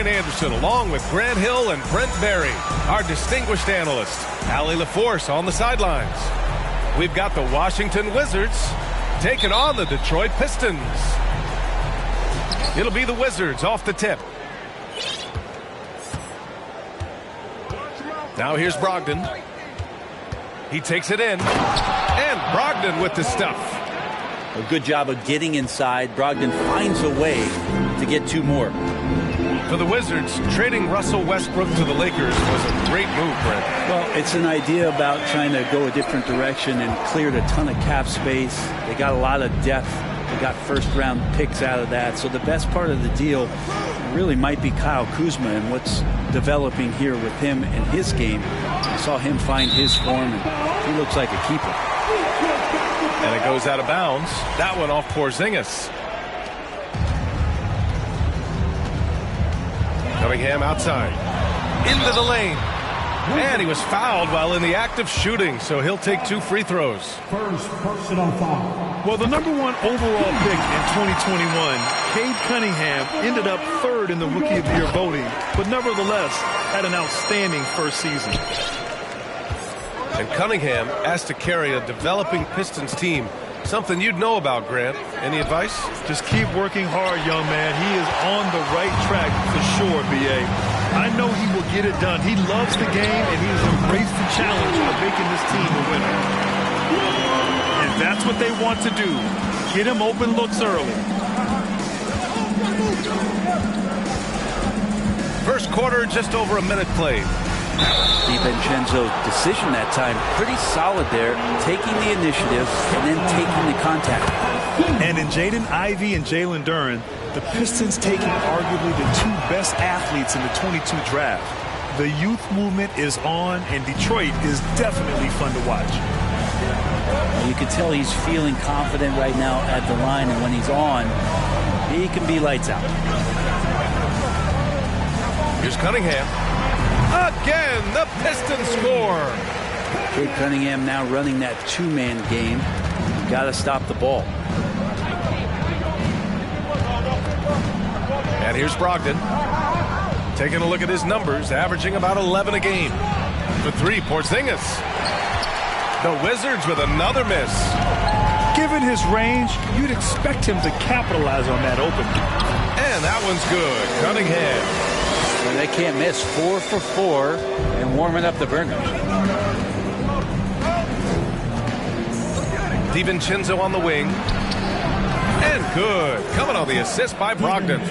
Brian Anderson, along with Grant Hill and Brent Berry. Our distinguished analyst, Allie LaForce, on the sidelines. We've got the Washington Wizards taking on the Detroit Pistons. It'll be the Wizards off the tip. Now here's Brogdon. He takes it in. And Brogdon with the stuff. A good job of getting inside. Brogdon finds a way to get two more. For the Wizards, trading Russell Westbrook to the Lakers was a great move, Brent. Well, it's an idea about trying to go a different direction and cleared a ton of cap space. They got a lot of depth. They got first-round picks out of that. So the best part of the deal really might be Kyle Kuzma and what's developing here with him and his game. I saw him find his form, and he looks like a keeper. And it goes out of bounds. That one off Porzingis. Cunningham outside. Into the lane. And he was fouled while in the act of shooting, so he'll take 2 free throws. First personal foul. Well, the #1 overall pick in 2021, Cade Cunningham, ended up 3rd in the Rookie of the Year voting, but nevertheless had an outstanding first season. And Cunningham asked to carry a developing Pistons team. Something you'd know about, Grant. Any advice? Just keep working hard, young man. He is on the right track for sure, B.A. I know he will get it done. He loves the game, and he has embraced the challenge of making this team a winner. And that's what they want to do. Get him open looks early. First quarter, just over a minute played. DiVincenzo's decision that time, pretty solid there, taking the initiative and then taking the contact. And in Jaden Ivey and Jalen Duren, the Pistons taking arguably the 2 best athletes in the 22 draft. The youth movement is on, and Detroit is definitely fun to watch. You can tell he's feeling confident right now at the line, and when he's on, he can be lights out. Here's Cunningham. Again, the Pistons score. Cade Cunningham now running that 2-man game. Got to stop the ball. And here's Brogdon. Taking a look at his numbers, averaging about 11 a game. For 3, Porzingis. The Wizards with another miss. Given his range, you'd expect him to capitalize on that opening. And that one's good. Cunningham. Well, they can't miss. 4 for 4 and warming up the burners. DiVincenzo on the wing. And good. Coming on the assist by Brogdon.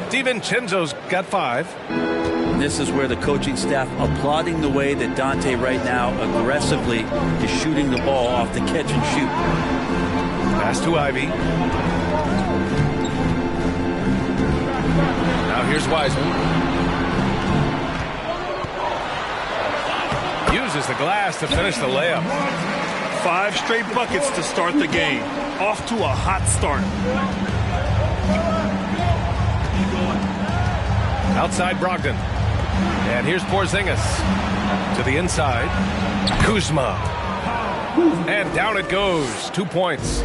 DiVincenzo's got 5. And this is where the coaching staff applauding the way that Dante right now aggressively is shooting the ball off the catch and shoot. Pass to Ivy. Now here's Wiseman. Uses the glass to finish the layup. 5 straight buckets to start the game. Off to a hot start. Outside Brogdon. And here's Porzingis. To the inside. Kuzma. And down it goes. 2 points.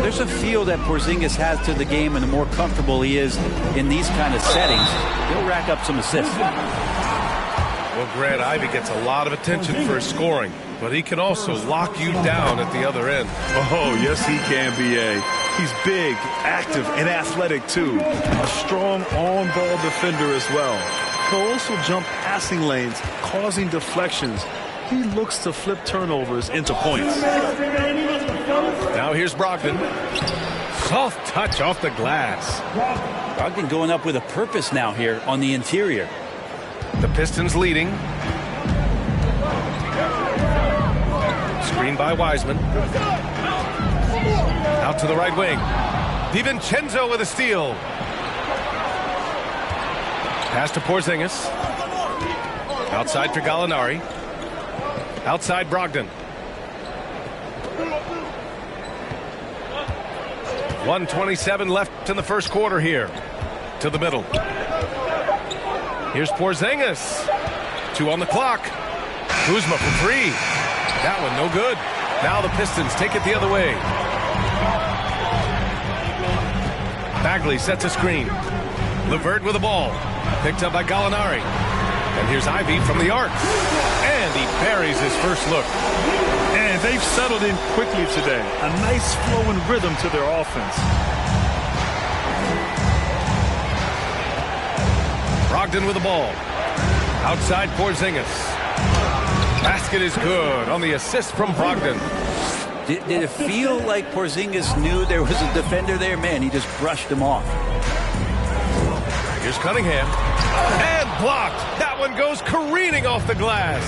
There's a feel that Porzingis has to the game, and the more comfortable he is in these kind of settings, he'll rack up some assists. Well, Grant, Ivy gets a lot of attention for his scoring, but he can also lock you down at the other end. Oh, yes, he can, B.A. He's big, active, and athletic, too. A strong on-ball defender as well. He'll also jump passing lanes, causing deflections. He looks to flip turnovers into points. Now here's Brogdon. Soft touch off the glass. Brogdon going up with a purpose now here on the interior. The Pistons leading. Screen by Wiseman. Out to the right wing. DiVincenzo with a steal. Pass to Porzingis. Outside for Gallinari. Outside Brogdon. 1:27 left in the first quarter here. To the middle. Here's Porzingis. 2 on the clock. Kuzma for 3. That one no good. Now the Pistons take it the other way. Bagley sets a screen. Levert with the ball. Picked up by Gallinari. And here's Ivy from the arc. And he buries his first look. And they've settled in quickly today. A nice flow and rhythm to their offense. Brogdon with the ball. Outside Porzingis. Basket is good on the assist from Brogdon. Did it feel like Porzingis knew there was a defender there? Man, he just brushed him off. Here's Cunningham. And blocked. That one goes careening off the glass.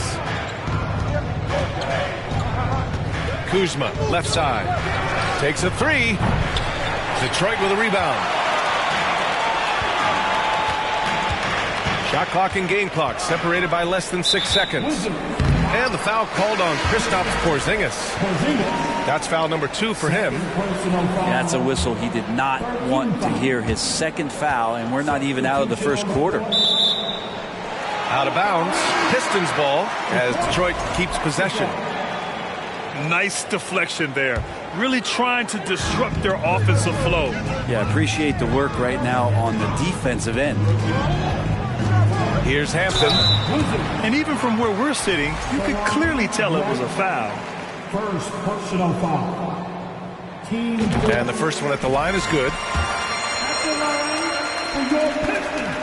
Kuzma, left side. Takes a three. Detroit with a rebound. Shot clock and game clock separated by less than 6 seconds. And the foul called on Kristaps Porzingis. That's foul number 2 for him. That's a whistle he did not want to hear. His second foul, and we're not even out of the first quarter. Out of bounds. Pistons ball as Detroit keeps possession. Nice deflection there. Really trying to disrupt their offensive flow. Yeah, appreciate the work right now on the defensive end. Here's Hampton. And even from where we're sitting, you could clearly tell it was a foul. First personal foul. Team And the first one at the line is good. at the line for your Pistons.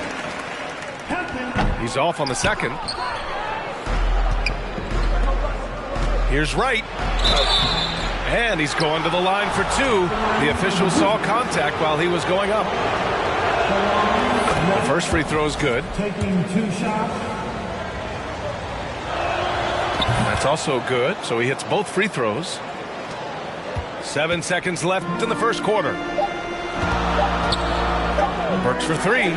Hampton. He's off on the second. Here's Wright. And he's going to the line for 2. The official saw contact while he was going up. The first free throw is good. Taking 2 shots. That's also good, so he hits both free throws. 7 seconds left in the first quarter. Burks for 3.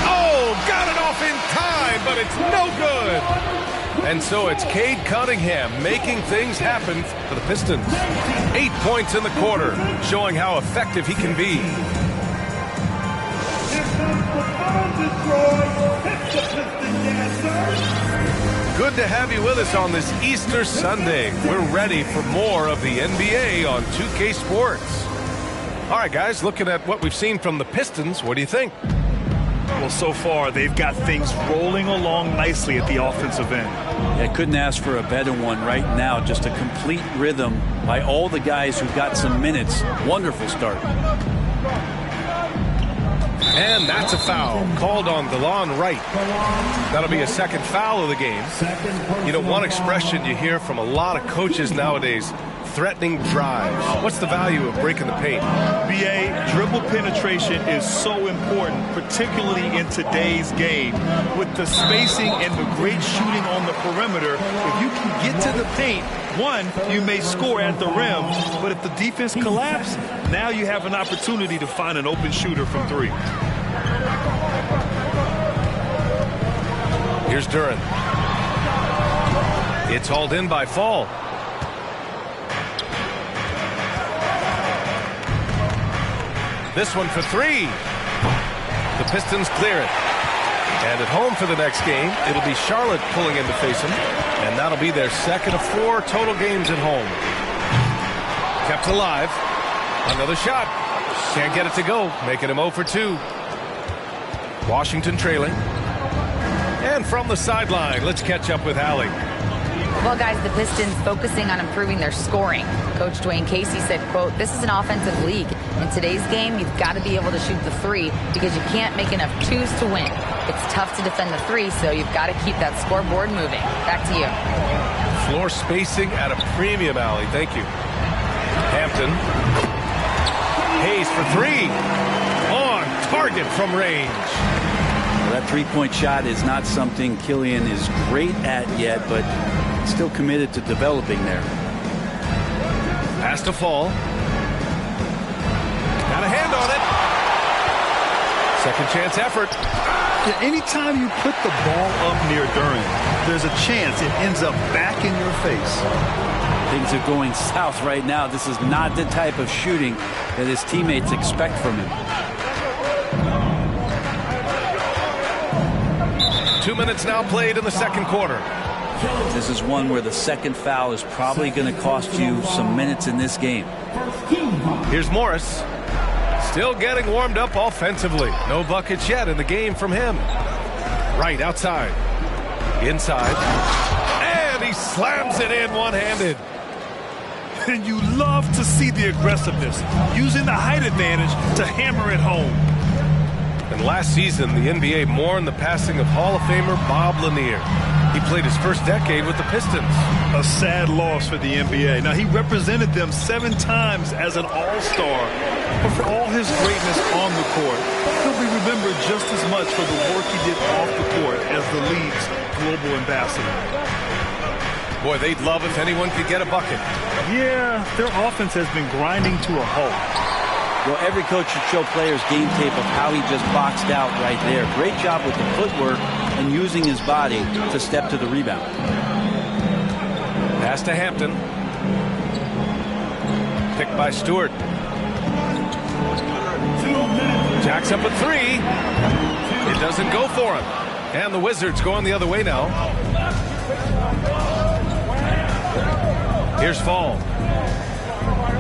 Oh, got it off in time, but it's no good. And so it's Cade Cunningham making things happen for the Pistons. 8 points in the quarter, showing how effective he can be. Good to have you with us on this Easter Sunday. We're ready for more of the NBA on 2K Sports. All right, guys, looking at what we've seen from the Pistons, what do you think? Well, so far, they've got things rolling along nicely at the offensive end. Yeah, couldn't ask for a better one right now. Just a complete rhythm by all the guys who got some minutes. Wonderful start. And that's a foul called on DeLon Wright. That'll be a second foul of the game. You know, one expression you hear from a lot of coaches nowadays, threatening drives. What's the value of breaking the paint? BA, dribble penetration is so important, particularly in today's game. With the spacing and the great shooting on the perimeter, if you can get to the paint, one, you may score at the rim, but if the defense collapses, now you have an opportunity to find an open shooter from 3. Here's Duren. It's hauled in by Fall. This one for 3. The Pistons clear it. And at home for the next game, it'll be Charlotte pulling in to face them. And that'll be their second of 4 total games at home. Kept alive. Another shot. Can't get it to go, making him 0 for 2. Washington trailing. And from the sideline, let's catch up with Allie. Well, guys, the Pistons focusing on improving their scoring. Coach Dwayne Casey said, quote, "This is an offensive league. In today's game, you've got to be able to shoot the 3 because you can't make enough 2s to win. It's tough to defend the 3, so you've got to keep that scoreboard moving." Back to you. Floor spacing at a premium, Allie. Thank you. Hampton. Hayes for 3. On target from range. Well, that three-point shot is not something Killian is great at yet, but still committed to developing there. Has to Fall. Got a hand on it. Second chance effort. Yeah, anytime you put the ball up near Duren, there's a chance it ends up back in your face. Things are going south right now. This is not the type of shooting that his teammates expect from him. 2 minutes now played in the second quarter. This is one where the second foul is probably going to cost you some minutes in this game. Here's Morris. Still getting warmed up offensively. No buckets yet in the game from him. Right outside. Inside. And he slams it in one-handed. And you love to see the aggressiveness, using the height advantage to hammer it home. And last season, the NBA mourned the passing of Hall of Famer Bob Lanier. He played his first decade with the Pistons. A sad loss for the NBA. Now, he represented them 7 times as an all-star. But for all his greatness on the court, he'll be remembered just as much for the work he did off the court as the league's global ambassador. Boy, they'd love if anyone could get a bucket. Yeah, their offense has been grinding to a halt. Well, every coach should show players game tape of how he just boxed out right there. Great job with the footwork and using his body to step to the rebound. Pass to Hampton. Picked by Stewart. Jacks up a 3. It doesn't go for him. And the Wizards going the other way now. Here's Fall.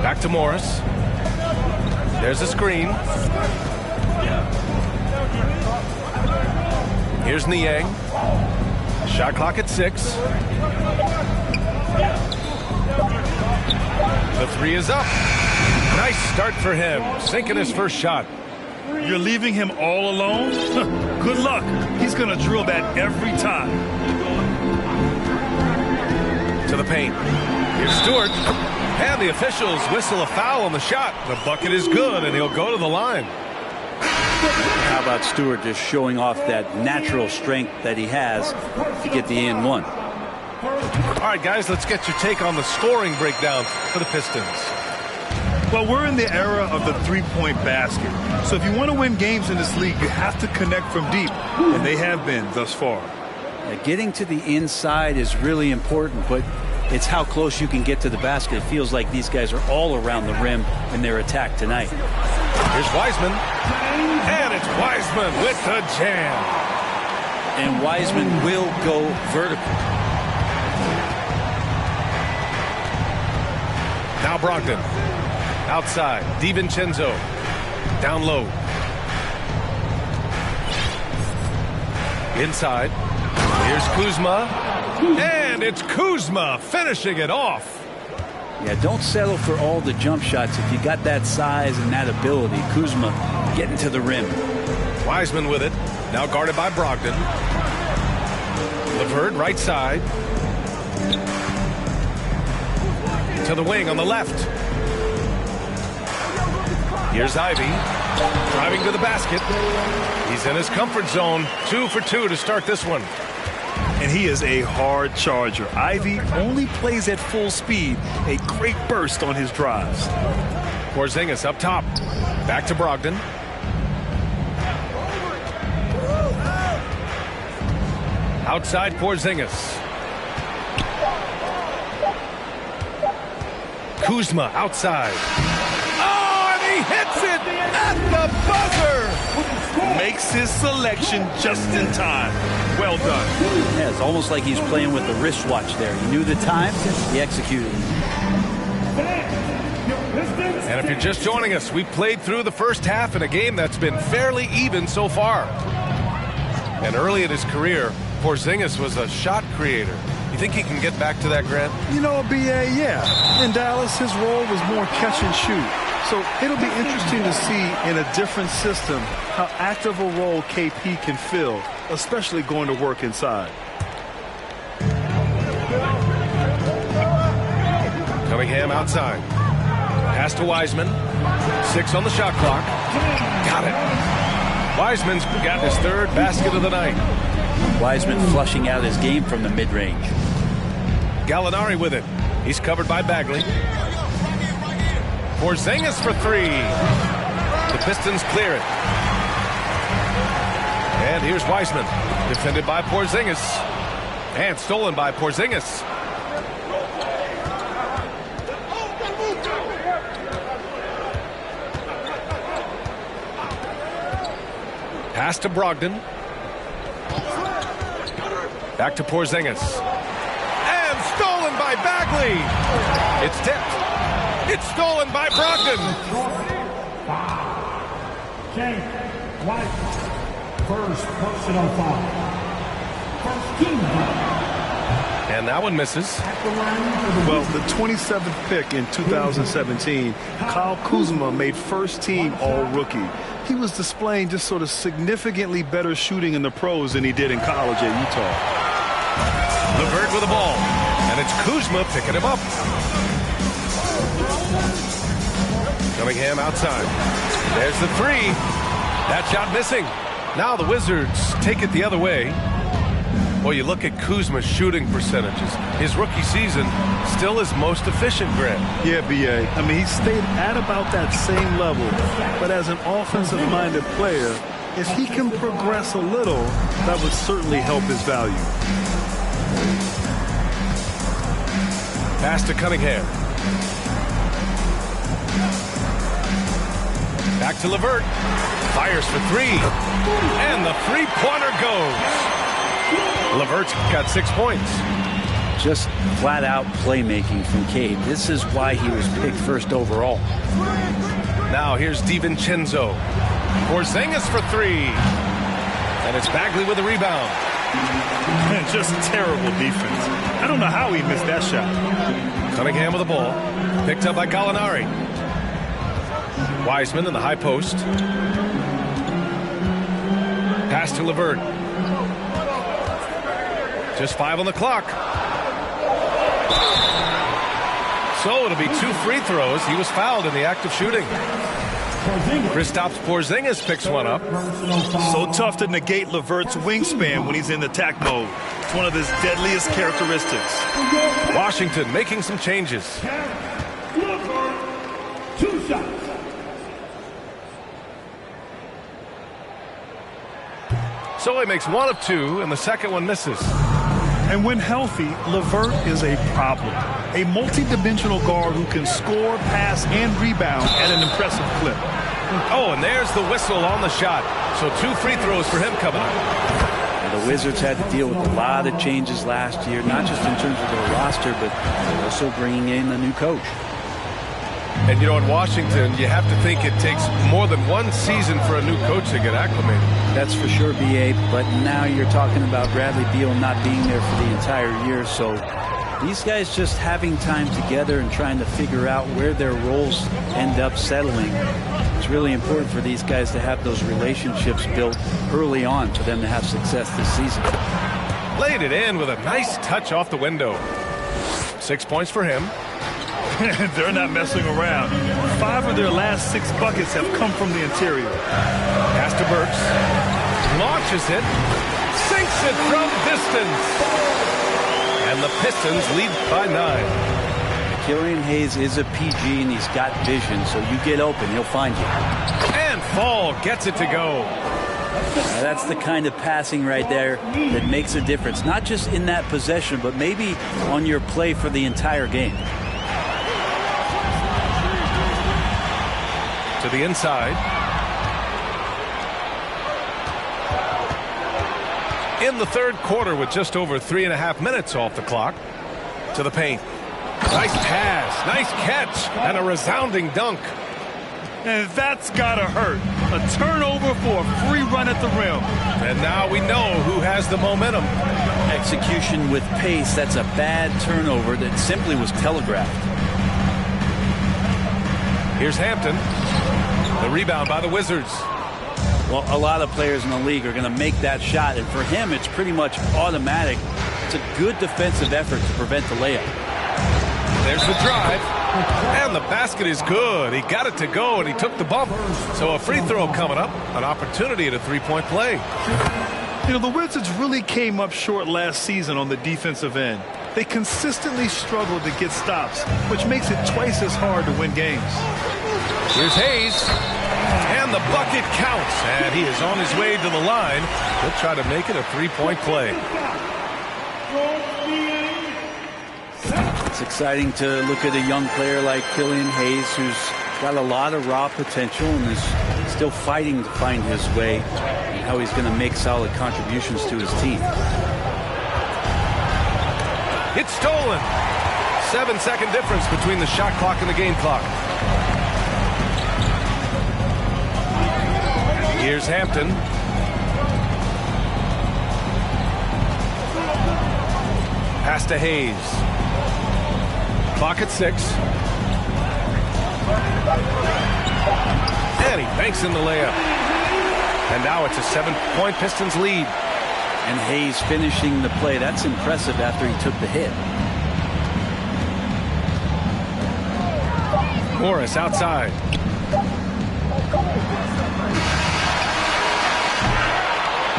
Back to Morris. There's a screen. Here's Niang. Shot clock at 6. The 3 is up. Nice start for him. Sinking his first shot. You're leaving him all alone? Good luck. He's going to drill that every time. To the paint. Here's Stewart. And the officials whistle a foul on the shot. The bucket is good, and he'll go to the line. How about Stewart just showing off that natural strength that he has to get the and one? All right, guys, let's get your take on the scoring breakdown for the Pistons. Well, we're in the era of the three-point basket. So if you want to win games in this league, you have to connect from deep, and they have been thus far. Getting to the inside is really important, but it's how close you can get to the basket. It feels like these guys are all around the rim in their attack tonight. Here's Wiseman. And it's Wiseman with the jam. And Wiseman will go vertical. Now Brogdon. Outside. DiVincenzo. Down low. Inside. Here's Kuzma. And it's Kuzma finishing it off. Yeah, don't settle for all the jump shots. If you got that size and that ability, Kuzma getting to the rim. Wiseman with it. Now guarded by Brogdon. LeVert right side. To the wing on the left. Here's Ivy. Driving to the basket. He's in his comfort zone. 2 for 2 to start this one. And he is a hard charger. Ivy only plays at full speed. A great burst on his drives. Porzingis up top. Back to Brogdon. Outside Porzingis. Kuzma outside. Oh, and he hits it at the buzzer. Makes his selection just in time. Well done. Yeah, it's almost like he's playing with the wristwatch there. He knew the time, he executed. And if you're just joining us, we played through the first half in a game that's been fairly even so far. And early in his career, Porzingis was a shot creator. You think he can get back to that, Grant? You know, B.A., yeah. In Dallas, his role was more catch and shoot. So it'll be interesting to see in a different system how active a role KP can fill, especially going to work inside. Cunningham outside. Pass to Wiseman. 6 on the shot clock. Got it. Wiseman's got his 3rd basket of the night. Wiseman flushing out his game from the mid-range. Gallinari with it. He's covered by Bagley. Porzingis for 3. The Pistons clear it. And here's Wiseman. Defended by Porzingis. And stolen by Porzingis. Pass to Brogdon. Back to Porzingis. And stolen by Bagley. It's tipped. It's stolen by Brogdon. Shane White, first personal foul. First team foul. And that one misses. Well, the 27th pick in 2017, Kyle Kuzma made first team all-rookie. He was displaying just sort of significantly better shooting in the pros than he did in college at Utah. LeVert with the ball. And it's Kuzma picking him up. Cunningham outside. There's the three. That shot missing. Now the Wizards take it the other way. Well, you look at Kuzma's shooting percentages. His rookie season, still his most efficient, Grant. Yeah, B.A. I mean, he stayed at about that same level. But as an offensive-minded player, if he can progress a little, that would certainly help his value. Pass to Cunningham. Back to LeVert. Fires for three. And the three-pointer goes. LeVert's got 6 points. Just flat-out playmaking from Cade. This is why he was picked first overall. Now here's DiVincenzo. Porzingis for three. And it's Bagley with the rebound. Just terrible defense. I don't know how he missed that shot. Cunningham with the ball. Picked up by Gallinari. Wiseman in the high post. Pass to LeVert. Just 5 on the clock. So it'll be 2 free throws. He was fouled in the act of shooting. Kristaps Porzingis picks one up. So tough to negate LeVert's wingspan when he's in attack mode. It's one of his deadliest characteristics. Washington making some changes. 2 shots. So he makes 1 of 2, and the second one misses. And when healthy, LeVert is a problem. A multi-dimensional guard who can score, pass, and rebound at an impressive clip. Oh, and there's the whistle on the shot. So 2 free throws for him coming up. And the Wizards had to deal with a lot of changes last year, not just in terms of their roster, but also bringing in a new coach. And, you know, in Washington, you have to think it takes more than 1 season for a new coach to get acclimated. That's for sure, B.A., but now you're talking about Bradley Beal not being there for the entire year, so these guys just having time together and trying to figure out where their roles end up settling. It's really important for these guys to have those relationships built early on for them to have success this season. Laid it in with a nice touch off the window. 6 points for him. They're not messing around. 5 of their last 6 buckets have come from the interior. Pass to Burks. Launches it. Sinks it from distance. And the Pistons lead by 9. Killian Hayes is a PG and he's got vision, so you get open, he'll find you. And Fall gets it to go. Now that's the kind of passing right there that makes a difference, not just in that possession, but maybe on your play for the entire game. To the inside. In the third quarter with just over 3.5 minutes off the clock. To the paint. Nice pass, nice catch, and a resounding dunk. And that's gotta hurt. A turnover for a free run at the rim. And now we know who has the momentum. Execution with pace, that's a bad turnover that simply was telegraphed. Here's Hampton. The rebound by the Wizards. Well, a lot of players in the league are going to make that shot, and for him, it's pretty much automatic. It's a good defensive effort to prevent the layup. There's the drive, and the basket is good. He got it to go, and he took the bump. So a free throw coming up, an opportunity at a three-point play. You know, the Wizards really came up short last season on the defensive end. They consistently struggled to get stops, which makes it twice as hard to win games. Here's Hayes, and the bucket counts, and he is on his way to the line. He'll try to make it a three-point play. It's exciting to look at a young player like Killian Hayes, who's got a lot of raw potential and is still fighting to find his way and how he's going to make solid contributions to his team. It's stolen. 7-second difference between the shot clock and the game clock. Here's Hampton. Pass to Hayes. Clock at 6. And he banks in the layup. And now it's a 7-point Pistons lead. And Hayes finishing the play. That's impressive after he took the hit. Morris outside.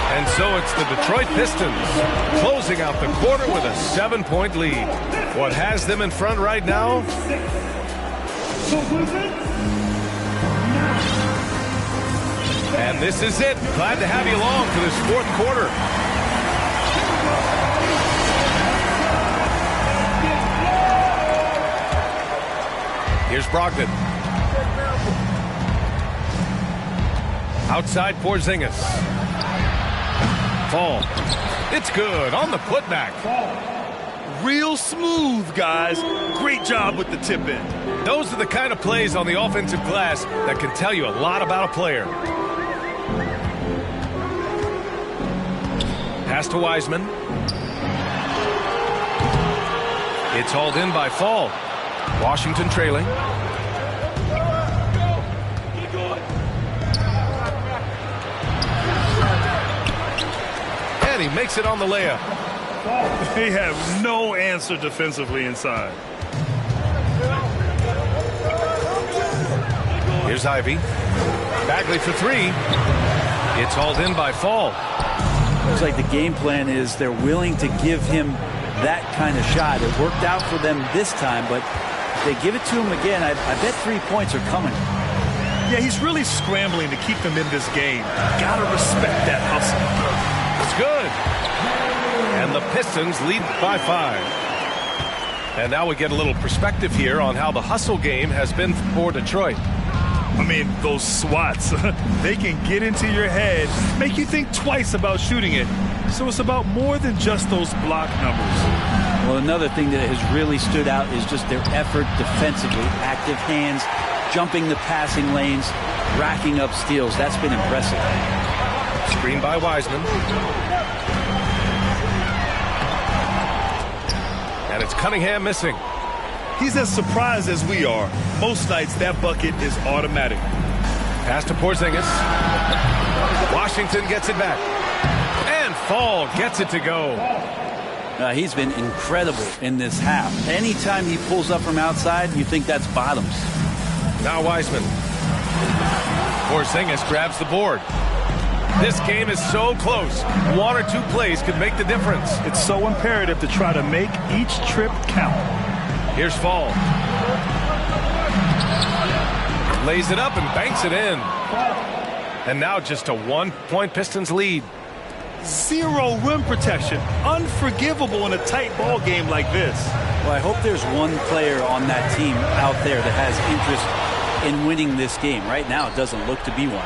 And so it's the Detroit Pistons closing out the quarter with a 7-point lead. What has them in front right now? And this is it. Glad to have you along for this fourth quarter. Here's Brogdon. Outside Porzingis. Fall. It's good on the putback. Real smooth, guys. Great job with the tip in. Those are the kind of plays on the offensive glass that can tell you a lot about a player. Pass to Wiseman. It's hauled in by Fall. Washington trailing. And he makes it on the layup. They have no answer defensively inside. Here's Ivy. Bagley for 3. It's hauled in by Fall. Looks like the game plan is they're willing to give him that kind of shot. It worked out for them this time, but if they give it to him again, I bet 3 points are coming. Yeah, he's really scrambling to keep them in this game. Gotta respect that hustle. It's good. And the Pistons lead by 5. And now we get a little perspective here on how the hustle game has been for Detroit. I mean, those swats, they can get into your head, make you think twice about shooting it. So it's about more than just those block numbers. Well, another thing that has really stood out is just their effort defensively. Active hands, jumping the passing lanes, racking up steals. That's been impressive. Screen by Wiseman. And it's Cunningham missing. He's as surprised as we are. Most nights, that bucket is automatic. Pass to Porzingis. Washington gets it back. And Fall gets it to go. He's been incredible in this half. Anytime he pulls up from outside, you think that's bottoms. Now Wiseman. Porzingis grabs the board. This game is so close. 1 or 2 plays could make the difference. It's so imperative to try to make each trip count. Here's Fall. Lays it up and banks it in. And now just a 1-point Pistons lead. Zero rim protection. Unforgivable in a tight ball game like this. Well, I hope there's one player on that team out there that has interest in winning this game. Right now, it doesn't look to be one.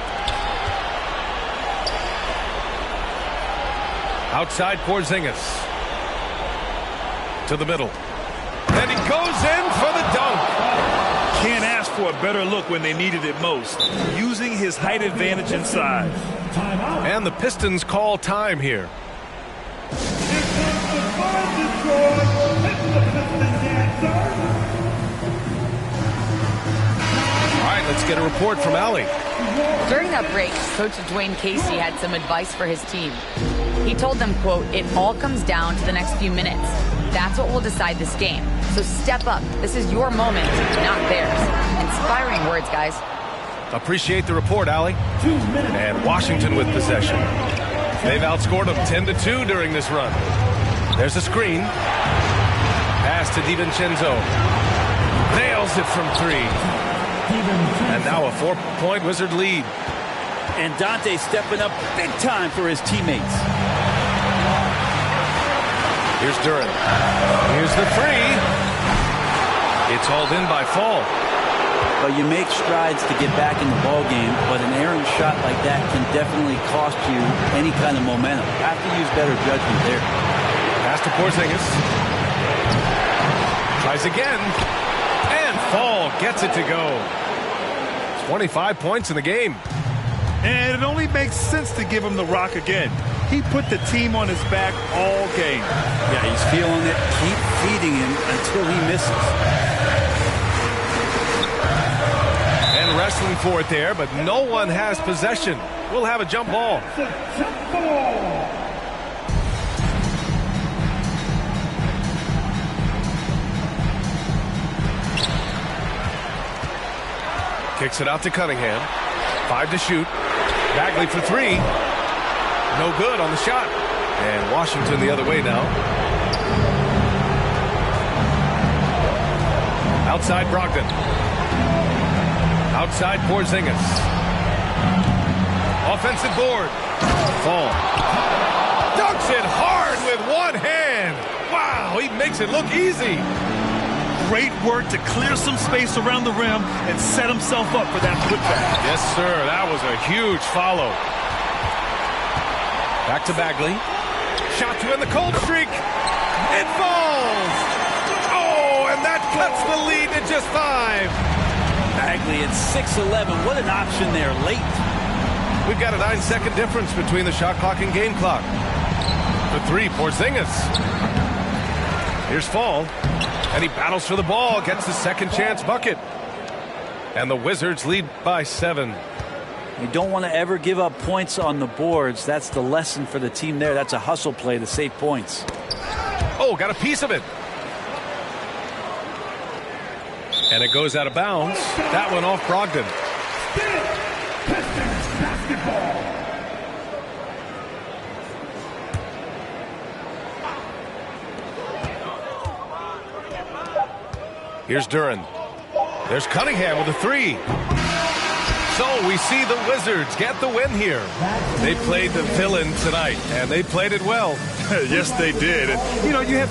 Outside Porzingis. To the middle. And he goes in for the dunk. Can't ask for a better look when they needed it most. Using his height advantage inside. And the Pistons call time here. All right, let's get a report from Allie. During that break, Coach Dwayne Casey had some advice for his team. He told them, quote, "It all comes down to the next few minutes. That's what will decide this game. So step up. This is your moment, not theirs." Inspiring words, guys. Appreciate the report, Allie. And Washington with possession. They've outscored them 10-2 during this run. There's a screen. Pass to DiVincenzo. Nails it from 3. And now a 4-point Wizard lead. And Dante stepping up big time for his teammates. Here's Duran. Here's the 3. It's hauled in by Fall. Well, you make strides to get back in the ball game, but an errant shot like that can definitely cost you any kind of momentum. You have to use better judgment there. Pass to Porzingis. Tries again. And Fall gets it to go. 25 points in the game. And it only makes sense to give him the rock again. He put the team on his back all game. Yeah, he's feeling it. Keep feeding him until he misses. And wrestling for it there, but no one has possession. We'll have a jump ball. Jump ball. Kicks it out to Cunningham. 5 to shoot. Bagley for 3. No good on the shot. And Washington the other way now. Outside Brogdon. Outside Porzingis. Offensive board. Fall. Dunks it hard with one hand. Wow, he makes it look easy. Great work to clear some space around the rim and set himself up for that putback. Yes, sir. That was a huge follow. Back to Bagley. Shot to end the cold streak. It falls. Oh, and that cuts the lead to just 5. Bagley at 6'11". What an option there late. We've got a 9-second difference between the shot clock and game clock. The 3, Porzingis. Here's Fall. And he battles for the ball, gets the second chance bucket. And the Wizards lead by 7. You don't want to ever give up points on the boards. That's the lesson for the team there. That's a hustle play to save points. Oh, got a piece of it. And it goes out of bounds. That one off Brogdon. Pistons basketball. Here's Duren. There's Cunningham with a 3. So we see the Wizards get the win here. They played the villain tonight, and they played it well. Yes, they did. And, you know, you have